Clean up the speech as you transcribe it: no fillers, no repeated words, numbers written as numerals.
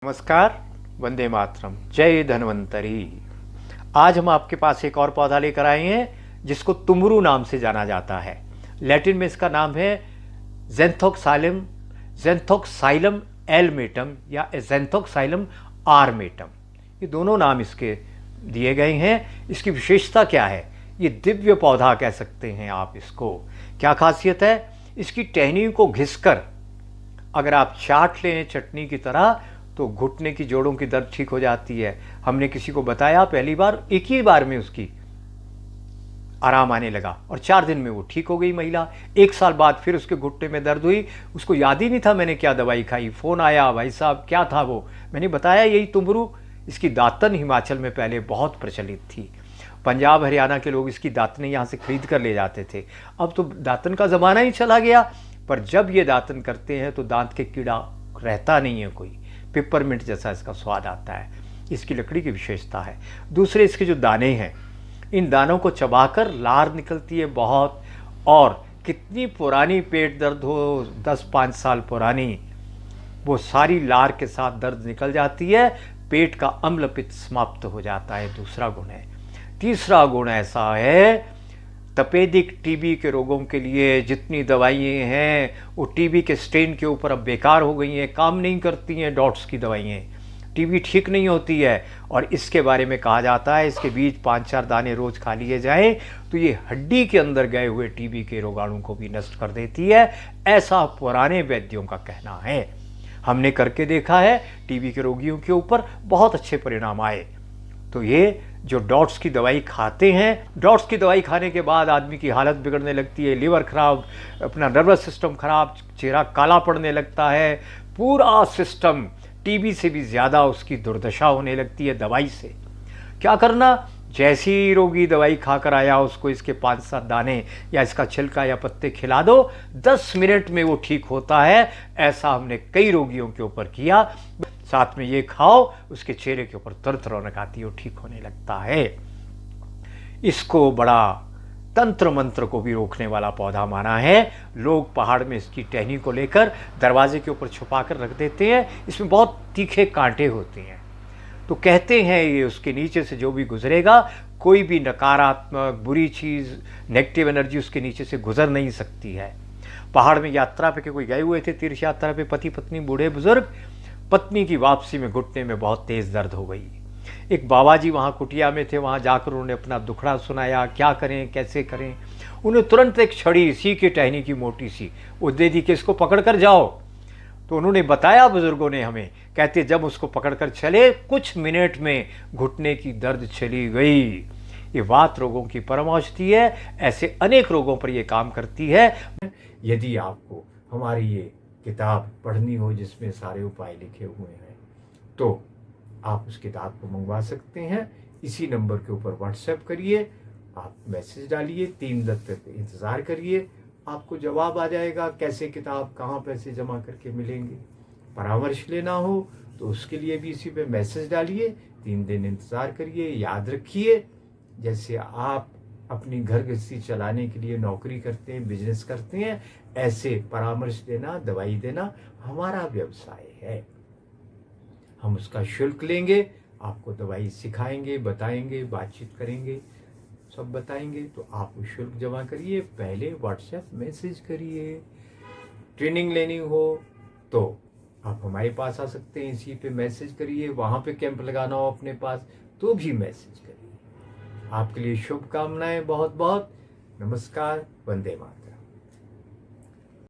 नमस्कार। वंदे मातरम। जय धन्वंतरी। आज हम आपके पास एक और पौधा लेकर आए हैं जिसको तुमरू नाम से जाना जाता है। लैटिन में इसका नाम है ज़ेंथोक्साइलम, ज़ेंथोक्साइलम एलमेटम या ज़ेंथोक्साइलम आर्मेटम। ये दोनों नाम इसके दिए गए हैं। इसकी विशेषता क्या है? ये दिव्य पौधा कह सकते हैं आप इसको। क्या खासियत है? इसकी टहनी को घिसकर अगर आप चाट लें चटनी की तरह तो घुटने की जोड़ों की दर्द ठीक हो जाती है। हमने किसी को बताया, पहली बार एक ही बार में उसकी आराम आने लगा और 4 दिन में वो ठीक हो गई महिला। 1 साल बाद फिर उसके घुटने में दर्द हुई। उसको याद ही नहीं था मैंने क्या दवाई खाई। फ़ोन आया, भाई साहब क्या था वो? मैंने बताया यही तुमरू। इसकी दातन हिमाचल में पहले बहुत प्रचलित थी। पंजाब हरियाणा के लोग इसकी दातनें यहाँ से खरीद कर ले जाते थे। अब तो दातन का ज़माना ही चला गया। पर जब ये दातन करते हैं तो दांत के कीड़ा रहता नहीं है कोई। पिपरमिंट जैसा इसका स्वाद आता है। इसकी लकड़ी की विशेषता है। दूसरे इसके जो दाने हैं, इन दानों को चबाकर लार निकलती है बहुत। और कितनी पुरानी पेट दर्द हो, 10-5 साल पुरानी, वो सारी लार के साथ दर्द निकल जाती है। पेट का अम्ल पित्त समाप्त हो जाता है। दूसरा गुण है। तीसरा गुण ऐसा है, तपेदिक टीबी के रोगों के लिए जितनी दवाइयाँ हैं वो टीबी के स्टेन के ऊपर अब बेकार हो गई हैं, काम नहीं करती हैं। डॉट्स की दवाइयाँ, टीबी ठीक नहीं होती है। और इसके बारे में कहा जाता है इसके बीज 5-4 दाने रोज खा लिए जाएं तो ये हड्डी के अंदर गए हुए टीबी के रोगाणु को भी नष्ट कर देती है। ऐसा पुराने वैद्यों का कहना है। हमने करके देखा है, टीबी के रोगियों के ऊपर बहुत अच्छे परिणाम आए। तो ये जो डॉट्स की दवाई खाते हैं, डॉट्स की दवाई खाने के बाद आदमी की हालत बिगड़ने लगती है, लिवर खराब, अपना नर्वस सिस्टम खराब, चेहरा काला पड़ने लगता है, पूरा सिस्टम टीबी से भी ज़्यादा उसकी दुर्दशा होने लगती है दवाई से। क्या करना? जैसी रोगी दवाई खाकर आया उसको इसके 5-7 दाने या इसका छिलका या पत्ते खिला दो, 10 मिनट में वो ठीक होता है। ऐसा हमने कई रोगियों के ऊपर किया। साथ में ये खाओ, उसके चेहरे के ऊपर तुरंत रौनक आती है, वो ठीक होने लगता है। इसको बड़ा तंत्र मंत्र को भी रोकने वाला पौधा माना है। लोग पहाड़ में इसकी टहनी को लेकर दरवाजे के ऊपर छुपा कर रख देते हैं। इसमें बहुत तीखे कांटे होते हैं। तो कहते हैं ये उसके नीचे से जो भी गुजरेगा, कोई भी नकारात्मक बुरी चीज़, नेगेटिव एनर्जी उसके नीचे से गुजर नहीं सकती है। पहाड़ में यात्रा पे कोई गए हुए थे, तीर्थ यात्रा पे, पति पत्नी बूढ़े बुजुर्ग। पत्नी की वापसी में घुटने में बहुत तेज़ दर्द हो गई। एक बाबा जी वहाँ कुटिया में थे, वहाँ जाकर उन्होंने अपना दुखड़ा सुनाया, क्या करें कैसे करें। उन्हें तुरंत एक छड़ी इसी की टहनी की मोटी सी वो दे दी कि इसको पकड़ कर जाओ। तो उन्होंने बताया बुजुर्गों ने हमें, कहते जब उसको पकड़कर चले कुछ मिनट में घुटने की दर्द चली गई। ये वात रोगों की परम औषधि है। ऐसे अनेक रोगों पर ये काम करती है। यदि आपको हमारी ये किताब पढ़नी हो जिसमें सारे उपाय लिखे हुए हैं तो आप उस किताब को मंगवा सकते हैं। इसी नंबर के ऊपर व्हाट्सएप करिए, आप मैसेज डालिए, 3 दिन तक इंतज़ार करिए, आपको जवाब आ जाएगा कैसे किताब, कहाँ पैसे जमा करके मिलेंगे। परामर्श लेना हो तो उसके लिए भी इसी पे मैसेज डालिए, 3 दिन इंतज़ार करिए। याद रखिए, जैसे आप अपनी घर गृहस्थी चलाने के लिए नौकरी करते हैं, बिजनेस करते हैं, ऐसे परामर्श देना, दवाई देना हमारा व्यवसाय है। हम उसका शुल्क लेंगे, आपको दवाई सिखाएंगे, बताएंगे, बातचीत करेंगे, सब बताएंगे। तो आप वो शुल्क जमा करिए, पहले व्हाट्सएप मैसेज करिए। ट्रेनिंग लेनी हो तो आप हमारे पास आ सकते हैं, इसी पे मैसेज करिए। वहाँ पे कैंप लगाना हो अपने पास तो भी मैसेज करिए। आपके लिए शुभकामनाएं बहुत बहुत। नमस्कार। वंदे मातरम।